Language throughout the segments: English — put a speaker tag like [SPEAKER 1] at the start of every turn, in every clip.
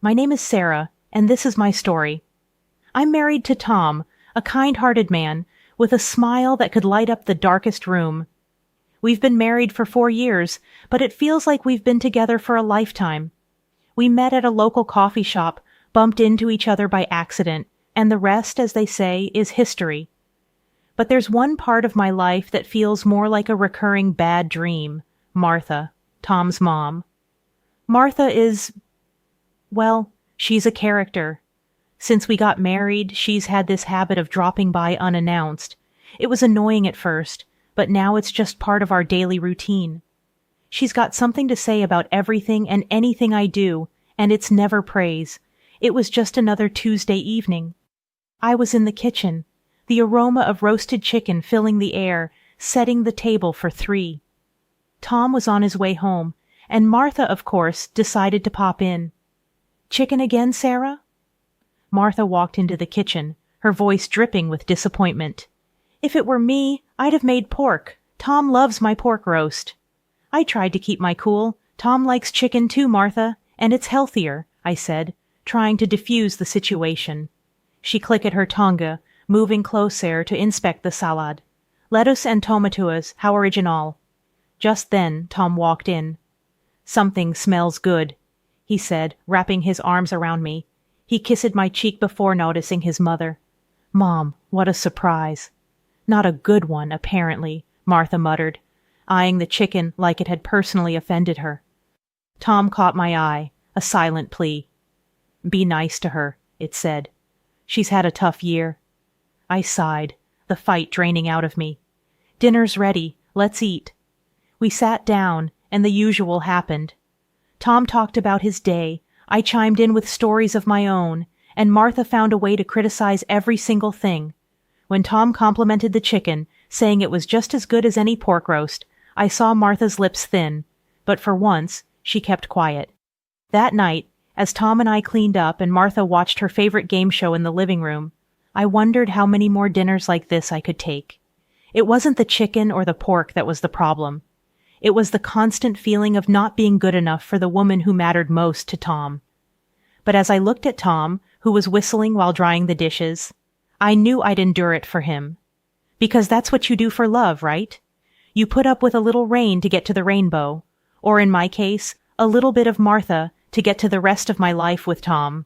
[SPEAKER 1] My name is Sarah, and this is my story. I'm married to Tom, a kind-hearted man with a smile that could light up the darkest room. We've been married for 4 years, but it feels like we've been together for a lifetime. We met at a local coffee shop, bumped into each other by accident, and the rest, as they say, is history. But there's one part of my life that feels more like a recurring bad dream. Martha, Tom's mom. Martha is, well, she's a character. Since we got married, she's had this habit of dropping by unannounced. It was annoying at first, but now it's just part of our daily routine. She's got something to say about everything and anything I do, and it's never praise. It was just another Tuesday evening. I was in the kitchen, the aroma of roasted chicken filling the air, setting the table for 3. Tom was on his way home, and Martha, of course, decided to pop in. "Chicken again, Sarah?" Martha walked into the kitchen, her voice dripping with disappointment. "If it were me, I'd have made pork. Tom loves my pork roast." I tried to keep my cool. "Tom likes chicken too, Martha, and it's healthier," I said, trying to diffuse the situation. She clicked at her tongue, moving closer to inspect the salad. "Lettuce and tomatoes, how original." Just then, Tom walked in. "Something smells good," he said, wrapping his arms around me. He kissed my cheek before noticing his mother. "Mom, what a surprise." "Not a good one, apparently," Martha muttered, eyeing the chicken like it had personally offended her. Tom caught my eye, a silent plea. "Be nice to her," it said. "She's had a tough year." I sighed, the fight draining out of me. "Dinner's ready. Let's eat." We sat down, and the usual happened. Tom talked about his day, I chimed in with stories of my own, and Martha found a way to criticize every single thing. When Tom complimented the chicken, saying it was just as good as any pork roast, I saw Martha's lips thin, but for once, she kept quiet. That night, as Tom and I cleaned up and Martha watched her favorite game show in the living room, I wondered how many more dinners like this I could take. It wasn't the chicken or the pork that was the problem. It was the constant feeling of not being good enough for the woman who mattered most to Tom. But as I looked at Tom, who was whistling while drying the dishes, I knew I'd endure it for him. Because that's what you do for love, right? You put up with a little rain to get to the rainbow, or in my case, a little bit of Martha to get to the rest of my life with Tom.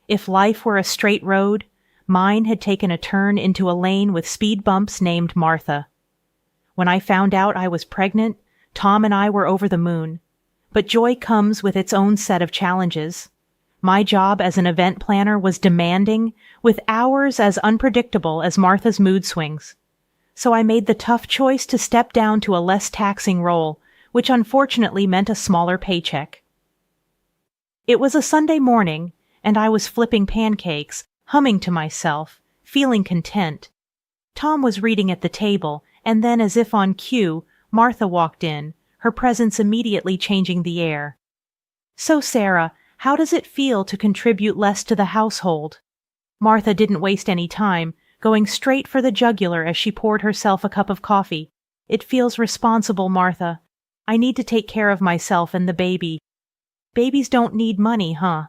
[SPEAKER 1] If life were a straight road, mine had taken a turn into a lane with speed bumps named Martha. When I found out I was pregnant, Tom and I were over the moon. But joy comes with its own set of challenges. My job as an event planner was demanding, with hours as unpredictable as Martha's mood swings. So I made the tough choice to step down to a less taxing role, which unfortunately meant a smaller paycheck. It was a Sunday morning, and I was flipping pancakes, humming to myself, feeling content. Tom was reading at the table, and then, as if on cue, Martha walked in, her presence immediately changing the air. "So, Sarah, how does it feel to contribute less to the household?" Martha didn't waste any time, going straight for the jugular as she poured herself a cup of coffee. "It feels responsible, Martha. I need to take care of myself and the baby." "Babies don't need money, huh?"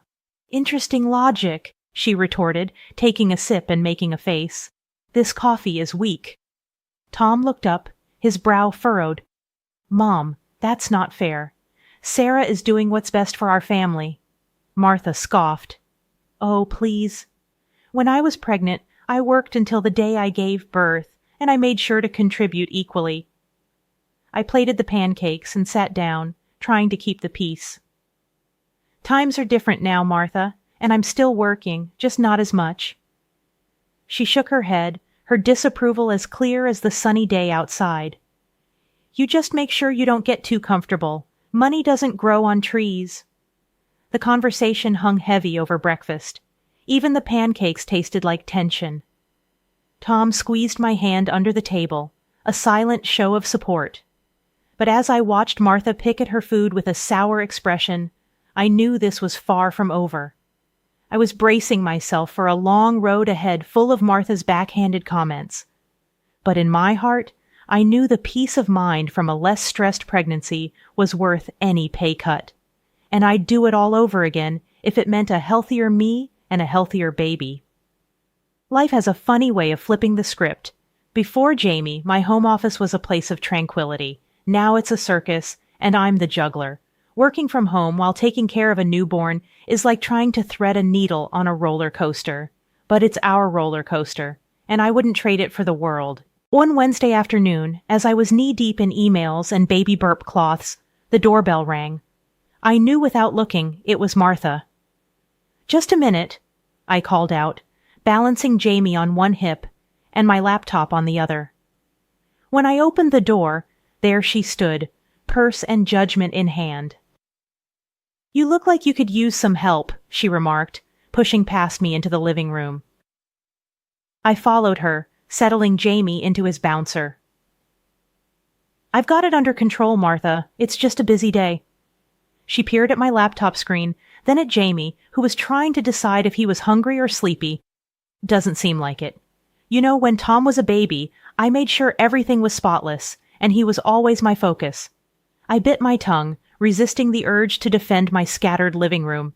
[SPEAKER 1] "Interesting logic," she retorted, taking a sip and making a face. "This coffee is weak." Tom looked up, his brow furrowed. "Mom, that's not fair. Sarah is doing what's best for our family." Martha scoffed. "Oh, please. When I was pregnant, I worked until the day I gave birth, and I made sure to contribute equally." I plated the pancakes and sat down, trying to keep the peace. "Times are different now, Martha, and I'm still working, just not as much." She shook her head, her disapproval as clear as the sunny day outside. "You just make sure you don't get too comfortable. Money doesn't grow on trees." The conversation hung heavy over breakfast. Even the pancakes tasted like tension. Tom squeezed my hand under the table, a silent show of support. But as I watched Martha pick at her food with a sour expression, I knew this was far from over. I was bracing myself for a long road ahead full of Martha's backhanded comments. But in my heart, I knew the peace of mind from a less stressed pregnancy was worth any pay cut. And I'd do it all over again, if it meant a healthier me and a healthier baby. Life has a funny way of flipping the script. Before Jamie, my home office was a place of tranquility. Now it's a circus, and I'm the juggler. Working from home while taking care of a newborn is like trying to thread a needle on a roller coaster. But it's our roller coaster, and I wouldn't trade it for the world. One Wednesday afternoon, as I was knee-deep in emails and baby burp cloths, the doorbell rang. I knew without looking it was Martha. "Just a minute," I called out, balancing Jamie on one hip and my laptop on the other. When I opened the door, there she stood, purse and judgment in hand. "You look like you could use some help," she remarked, pushing past me into the living room. I followed her, settling Jamie into his bouncer. "I've got it under control, Martha. It's just a busy day." She peered at my laptop screen, then at Jamie, who was trying to decide if he was hungry or sleepy. "Doesn't seem like it. You know, when Tom was a baby, I made sure everything was spotless, and he was always my focus." I bit my tongue, resisting the urge to defend my scattered living room.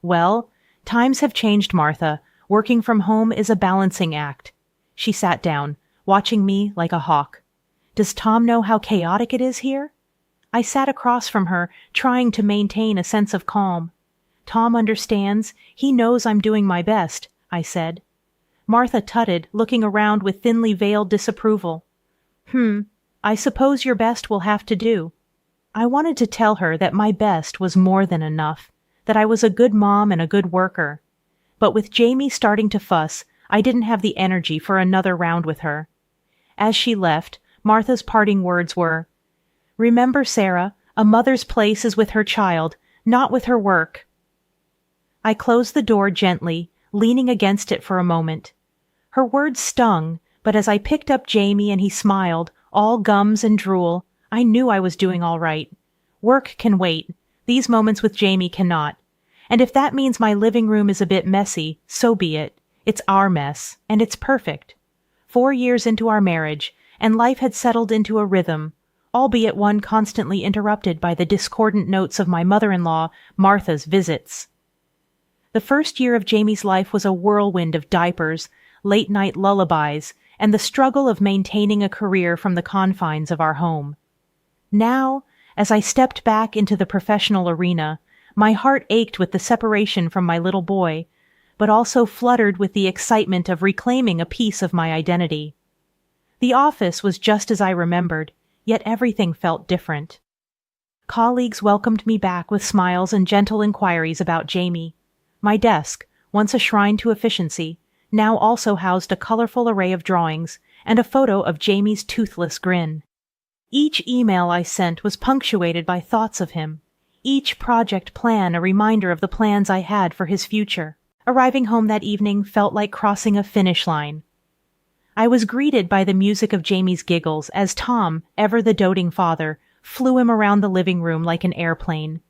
[SPEAKER 1] "Well, times have changed, Martha. Working from home is a balancing act." She sat down, watching me like a hawk. "Does Tom know how chaotic it is here?" I sat across from her, trying to maintain a sense of calm. "Tom understands. He knows I'm doing my best," I said. Martha tutted, looking around with thinly veiled disapproval. I suppose your best will have to do." I wanted to tell her that my best was more than enough, that I was a good mom and a good worker. But with Jamie starting to fuss, I didn't have the energy for another round with her. As she left, Martha's parting words were, "Remember, Sarah, a mother's place is with her child, not with her work." I closed the door gently, leaning against it for a moment. Her words stung, but as I picked up Jamie and he smiled, all gums and drool, I knew I was doing all right. Work can wait. These moments with Jamie cannot. And if that means my living room is a bit messy, so be it. It's our mess, and it's perfect. 4 years into our marriage, and life had settled into a rhythm, albeit one constantly interrupted by the discordant notes of my mother-in-law, Martha's visits. The first year of Jamie's life was a whirlwind of diapers, late-night lullabies, and the struggle of maintaining a career from the confines of our home. Now, as I stepped back into the professional arena, my heart ached with the separation from my little boy, but also fluttered with the excitement of reclaiming a piece of my identity. The office was just as I remembered, yet everything felt different. Colleagues welcomed me back with smiles and gentle inquiries about Jamie. My desk, once a shrine to efficiency, now also housed a colorful array of drawings and a photo of Jamie's toothless grin. Each email I sent was punctuated by thoughts of him, each project plan a reminder of the plans I had for his future. Arriving home that evening felt like crossing a finish line. I was greeted by the music of Jamie's giggles as Tom, ever the doting father, flew him around the living room like an airplane.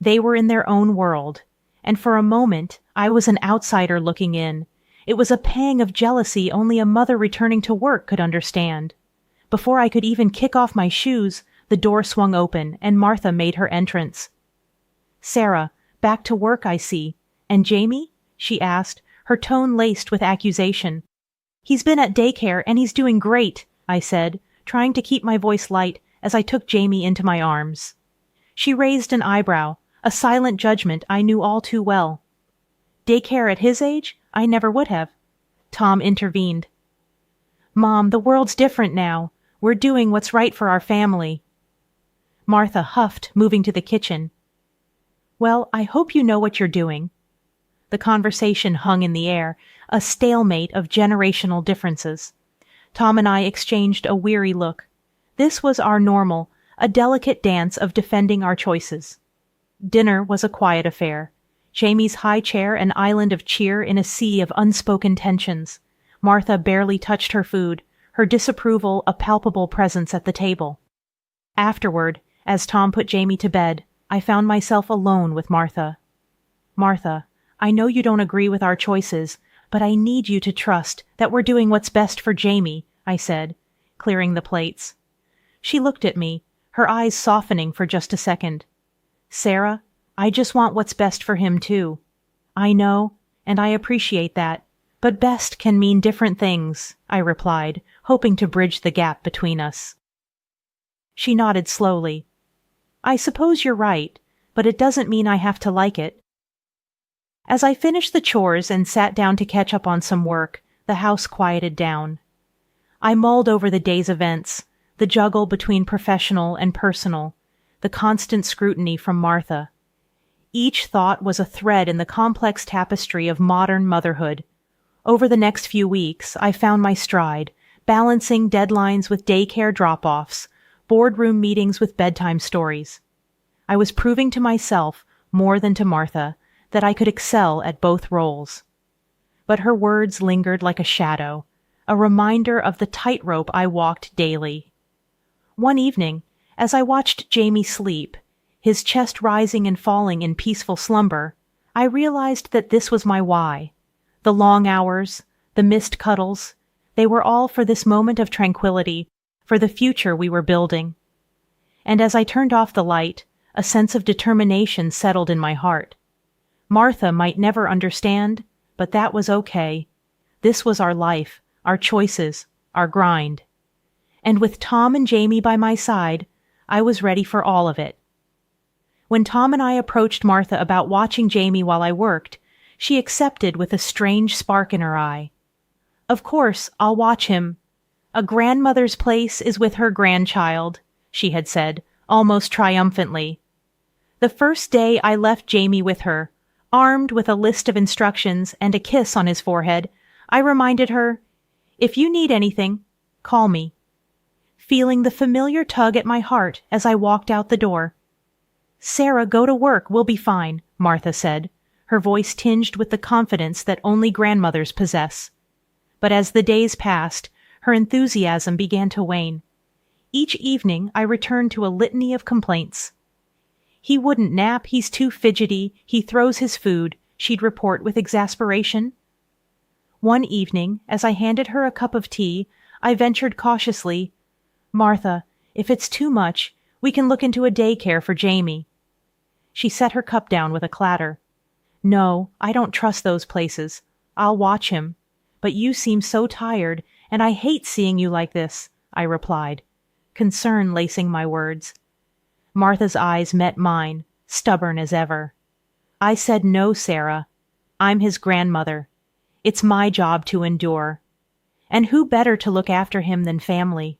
[SPEAKER 1] They were in their own world, and for a moment I was an outsider looking in. It was a pang of jealousy only a mother returning to work could understand. Before I could even kick off my shoes, the door swung open and Martha made her entrance. "Sarah, back to work, I see. And Jamie?" she asked, her tone laced with accusation. "He's been at daycare and he's doing great," I said, trying to keep my voice light as I took Jamie into my arms. She raised an eyebrow, a silent judgment I knew all too well. "Daycare at his age? I never would have." Tom intervened. "Mom, the world's different now. We're doing what's right for our family." Martha huffed, moving to the kitchen. "Well, I hope you know what you're doing." The conversation hung in the air, a stalemate of generational differences. Tom and I exchanged a weary look. This was our normal, a delicate dance of defending our choices. Dinner was a quiet affair. Jamie's high chair an island of cheer in a sea of unspoken tensions. Martha barely touched her food, her disapproval a palpable presence at the table. Afterward, as Tom put Jamie to bed, I found myself alone with Martha. "Martha, I know you don't agree with our choices, but I need you to trust that we're doing what's best for Jamie," I said, clearing the plates. She looked at me, her eyes softening for just a second. "Sarah, I just want what's best for him, too. I know, and I appreciate that, but best can mean different things, I replied, hoping to bridge the gap between us. She nodded slowly. I suppose you're right, but it doesn't mean I have to like it. As I finished the chores and sat down to catch up on some work, the house quieted down. I mulled over the day's events, the juggle between professional and personal, the constant scrutiny from Martha. Each thought was a thread in the complex tapestry of modern motherhood. Over the next few weeks, I found my stride, balancing deadlines with daycare drop-offs, boardroom meetings with bedtime stories. I was proving to myself, more than to Martha, that I could excel at both roles. But her words lingered like a shadow, a reminder of the tightrope I walked daily. One evening, as I watched Jamie sleep, his chest rising and falling in peaceful slumber, I realized that this was my why. The long hours, the missed cuddles, they were all for this moment of tranquility, for the future we were building. And as I turned off the light, a sense of determination settled in my heart. Martha might never understand, but that was okay. This was our life, our choices, our grind. And with Tom and Jamie by my side, I was ready for all of it. When Tom and I approached Martha about watching Jamie while I worked, she accepted with a strange spark in her eye. Of course, I'll watch him. A grandmother's place is with her grandchild, she had said, almost triumphantly. The first day I left Jamie with her, armed with a list of instructions and a kiss on his forehead, I reminded her, "If you need anything, call me," feeling the familiar tug at my heart as I walked out the door. "Sarah, go to work, we'll be fine," Martha said, her voice tinged with the confidence that only grandmothers possess. But as the days passed, her enthusiasm began to wane. Each evening I returned to a litany of complaints. "He wouldn't nap, he's too fidgety, he throws his food," she'd report with exasperation. One evening, as I handed her a cup of tea, I ventured cautiously, "Martha, if it's too much, we can look into a daycare for Jamie." She set her cup down with a clatter. "No, I don't trust those places. I'll watch him. But you seem so tired, and I hate seeing you like this," I replied, concern lacing my words. Martha's eyes met mine, stubborn as ever. "I said no, Sarah. I'm his grandmother. It's my job to endure. And who better to look after him than family?"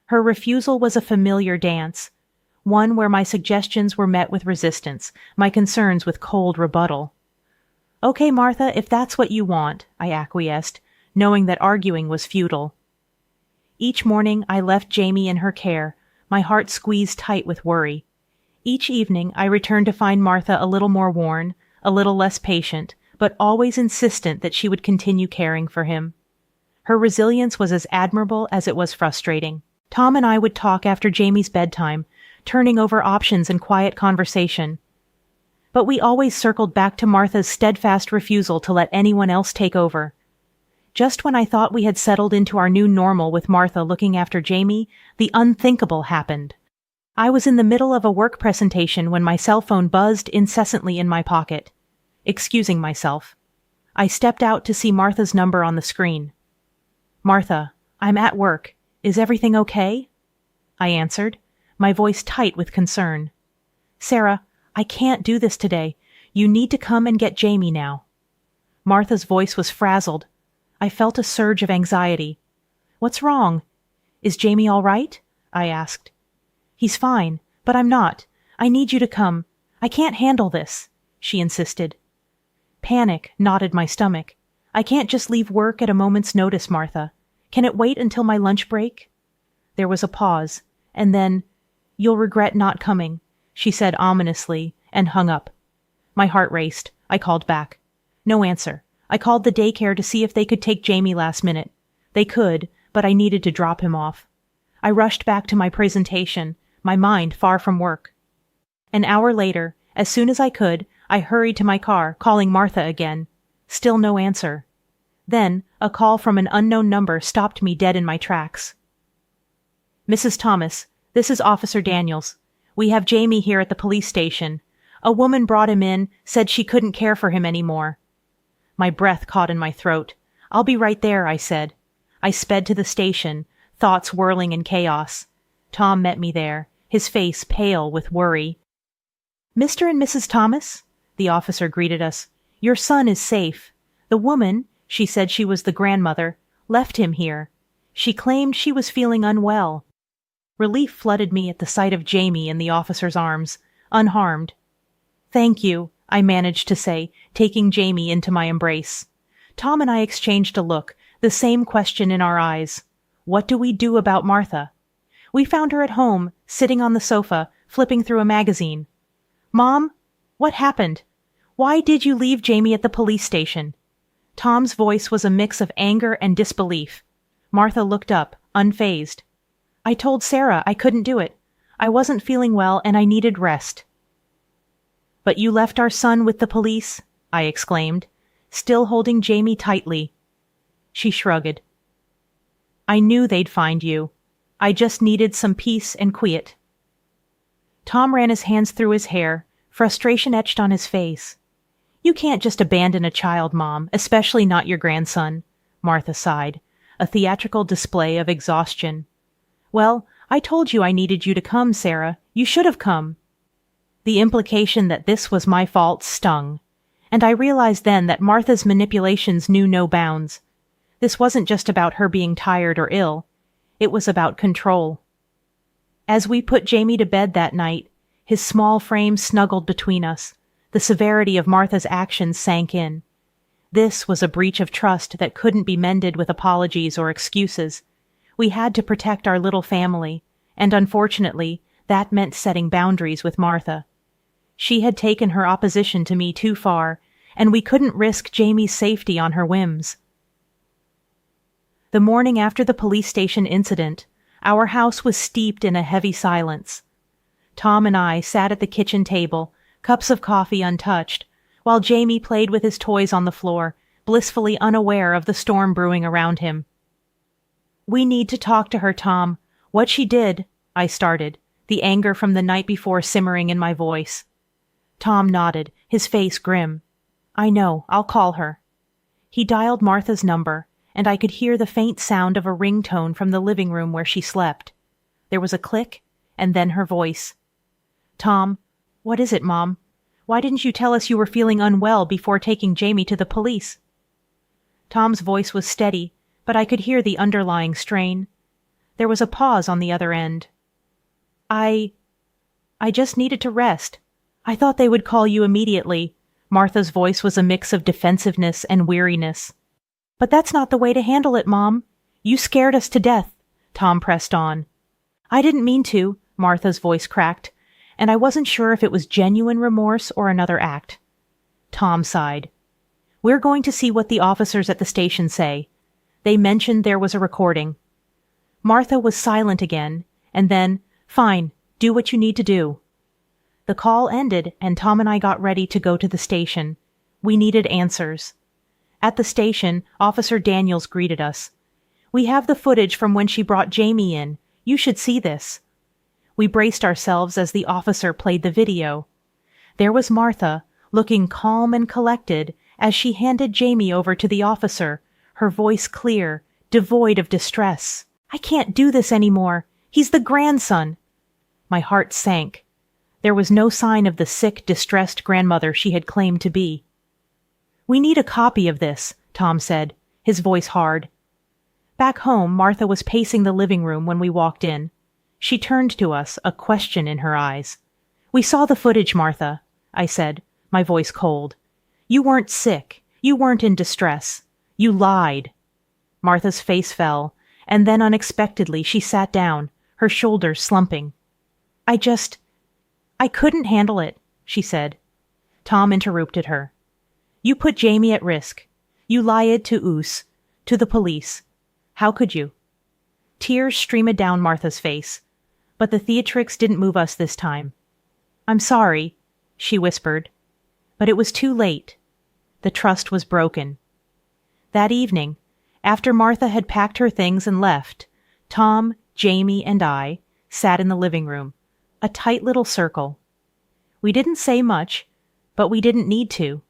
[SPEAKER 1] Her refusal was a familiar dance, one where my suggestions were met with resistance, my concerns with cold rebuttal. "Okay, Martha, if that's what you want," I acquiesced, knowing that arguing was futile. Each morning I left Jamie in her care, my heart squeezed tight with worry. Each evening I returned to find Martha a little more worn, a little less patient, but always insistent that she would continue caring for him. Her resilience was as admirable as it was frustrating. Tom and I would talk after Jamie's bedtime, turning over options in quiet conversation. But we always circled back to Martha's steadfast refusal to let anyone else take over. Just when I thought we had settled into our new normal with Martha looking after Jamie, the unthinkable happened. I was in the middle of a work presentation when my cell phone buzzed incessantly in my pocket. Excusing myself, I stepped out to see Martha's number on the screen. "Martha, I'm at work. Is everything okay?" I answered, my voice tight with concern. "Sarah, I can't do this today. You need to come and get Jamie now." Martha's voice was frazzled. I felt a surge of anxiety. "What's wrong? Is Jamie all right?" I asked. "He's fine, but I'm not. I need you to come. I can't handle this," she insisted. Panic knotted my stomach. "I can't just leave work at a moment's notice, Martha. Can it wait until my lunch break?" There was a pause, and then, "You'll regret not coming," she said ominously, and hung up. My heart raced. I called back. No answer. I called the daycare to see if they could take Jamie last minute. They could, but I needed to drop him off. I rushed back to my presentation, my mind far from work. An hour later, as soon as I could, I hurried to my car, calling Martha again. Still no answer. Then, a call from an unknown number stopped me dead in my tracks. "Mrs. Thomas, this is Officer Daniels. We have Jamie here at the police station. A woman brought him in, said she couldn't care for him anymore. My breath caught in my throat. "I'll be right there," I said. I sped to the station, thoughts whirling in chaos. Tom met me there, his face pale with worry. "Mr. and Mrs. Thomas?" The officer greeted us. "Your son is safe. The woman," she said she was the grandmother, "left him here. She claimed she was feeling unwell." Relief flooded me at the sight of Jamie in the officer's arms, unharmed. "Thank you," I managed to say, taking Jamie into my embrace. Tom and I exchanged a look, the same question in our eyes. What do we do about Martha? We found her at home, sitting on the sofa, flipping through a magazine. "Mom, what happened? Why did you leave Jamie at the police station?" Tom's voice was a mix of anger and disbelief. Martha looked up, unfazed. "I told Sarah I couldn't do it. I wasn't feeling well and I needed rest." "But you left our son with the police?" I exclaimed, still holding Jamie tightly. She shrugged. "I knew they'd find you. I just needed some peace and quiet." Tom ran his hands through his hair, frustration etched on his face. "You can't just abandon a child, Mom, especially not your grandson," Martha sighed, a theatrical display of exhaustion. "Well, I told you I needed you to come, Sarah. You should have come." The implication that this was my fault stung, and I realized then that Martha's manipulations knew no bounds. This wasn't just about her being tired or ill. It was about control. As we put Jamie to bed that night, his small frame snuggled between us. The severity of Martha's actions sank in. This was a breach of trust that couldn't be mended with apologies or excuses. We had to protect our little family, and unfortunately, that meant setting boundaries with Martha. She had taken her opposition to me too far, and we couldn't risk Jamie's safety on her whims. The morning after the police station incident, our house was steeped in a heavy silence. Tom and I sat at the kitchen table, cups of coffee untouched, while Jamie played with his toys on the floor, blissfully unaware of the storm brewing around him. "We need to talk to her, Tom. What she did," I started, the anger from the night before simmering in my voice. Tom nodded, his face grim. "I know, I'll call her." He dialed Martha's number, and I could hear the faint sound of a ringtone from the living room where she slept. There was a click, and then her voice. "Tom, what is it, Mom? Why didn't you tell us you were feeling unwell before taking Jamie to the police?" Tom's voice was steady, but I could hear the underlying strain. There was a pause on the other end. I just needed to rest. I thought they would call you immediately." Martha's voice was a mix of defensiveness and weariness. "But that's not the way to handle it, Mom. You scared us to death," Tom pressed on. "I didn't mean to," Martha's voice cracked, and I wasn't sure if it was genuine remorse or another act. Tom sighed. "We're going to see what the officers at the station say. They mentioned there was a recording." Martha was silent again, and then, "Fine, do what you need to do." The call ended, and Tom and I got ready to go to the station. We needed answers. At the station, Officer Daniels greeted us. "We have the footage from when she brought Jamie in. You should see this." We braced ourselves as the officer played the video. There was Martha, looking calm and collected as she handed Jamie over to the officer, her voice clear, devoid of distress. "I can't do this anymore. He's the grandson." My heart sank. There was no sign of the sick, distressed grandmother she had claimed to be. "We need a copy of this," Tom said, his voice hard. Back home, Martha was pacing the living room when we walked in. She turned to us, a question in her eyes. "We saw the footage, Martha," I said, my voice cold. "You weren't sick. You weren't in distress. You lied." Martha's face fell, and then unexpectedly she sat down, her shoulders slumping. I couldn't handle it," she said. Tom interrupted her. "You put Jamie at risk. You lied to us, to the police. How could you?" Tears streamed down Martha's face, but the theatrics didn't move us this time. "I'm sorry," she whispered, but it was too late. The trust was broken. That evening, after Martha had packed her things and left, Tom, Jamie, and I sat in the living room, a tight little circle. We didn't say much, but we didn't need to.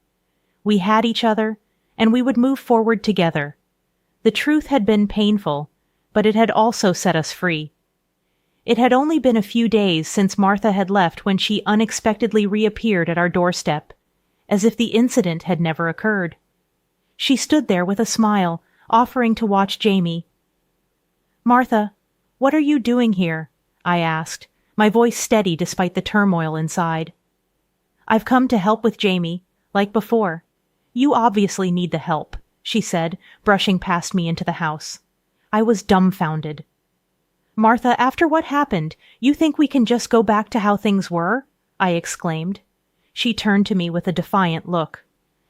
[SPEAKER 1] We had each other, and we would move forward together. The truth had been painful, but it had also set us free. It had only been a few days since Martha had left when she unexpectedly reappeared at our doorstep, as if the incident had never occurred. She stood there with a smile, offering to watch Jamie. "Martha, what are you doing here?" I asked, my voice steady despite the turmoil inside. "I've come to help with Jamie, like before. You obviously need the help," she said, brushing past me into the house. I was dumbfounded. "Martha, after what happened, you think we can just go back to how things were?" I exclaimed. She turned to me with a defiant look.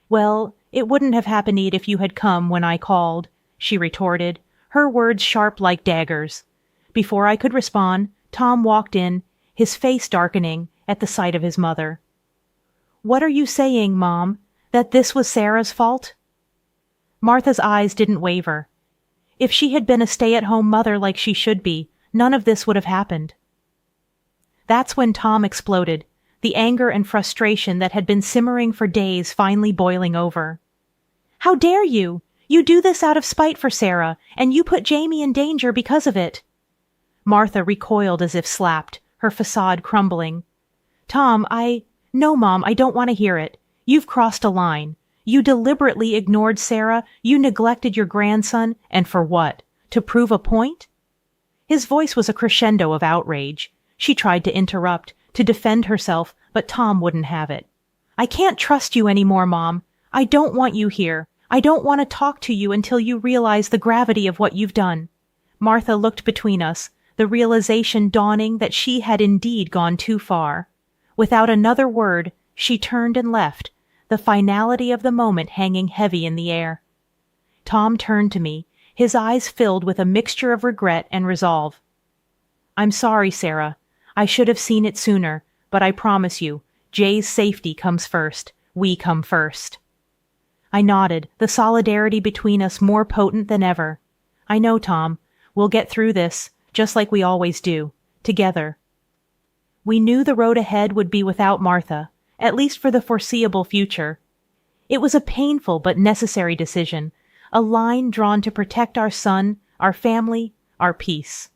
[SPEAKER 1] "Well, it wouldn't have happened if you had come when I called," she retorted, her words sharp like daggers. Before I could respond, Tom walked in, his face darkening at the sight of his mother. "What are you saying, Mom? That this was Sarah's fault?" Martha's eyes didn't waver. If she had been a stay-at-home mother like she should be, none of this would have happened. That's when Tom exploded, the anger and frustration that had been simmering for days finally boiling over. "How dare you! You do this out of spite for Sarah, and you put Jamie in danger because of it." Martha recoiled as if slapped, her facade crumbling. "Tom, No, Mom, I don't want to hear it. You've crossed a line. You deliberately ignored Sarah, you neglected your grandson, and for what? To prove a point?" His voice was a crescendo of outrage. She tried to interrupt, to defend herself, but Tom wouldn't have it. "I can't trust you anymore, Mom. I don't want you here. I don't want to talk to you until you realize the gravity of what you've done." Martha looked between us, the realization dawning that she had indeed gone too far. Without another word, she turned and left, the finality of the moment hanging heavy in the air. Tom turned to me, his eyes filled with a mixture of regret and resolve. "I'm sorry, Sarah. I should have seen it sooner, but I promise you, Jay's safety comes first. We come first." I nodded, the solidarity between us more potent than ever. "I know, Tom. We'll get through this, just like we always do, together." We knew the road ahead would be without Martha, at least for the foreseeable future. It was a painful but necessary decision, a line drawn to protect our son, our family, our peace.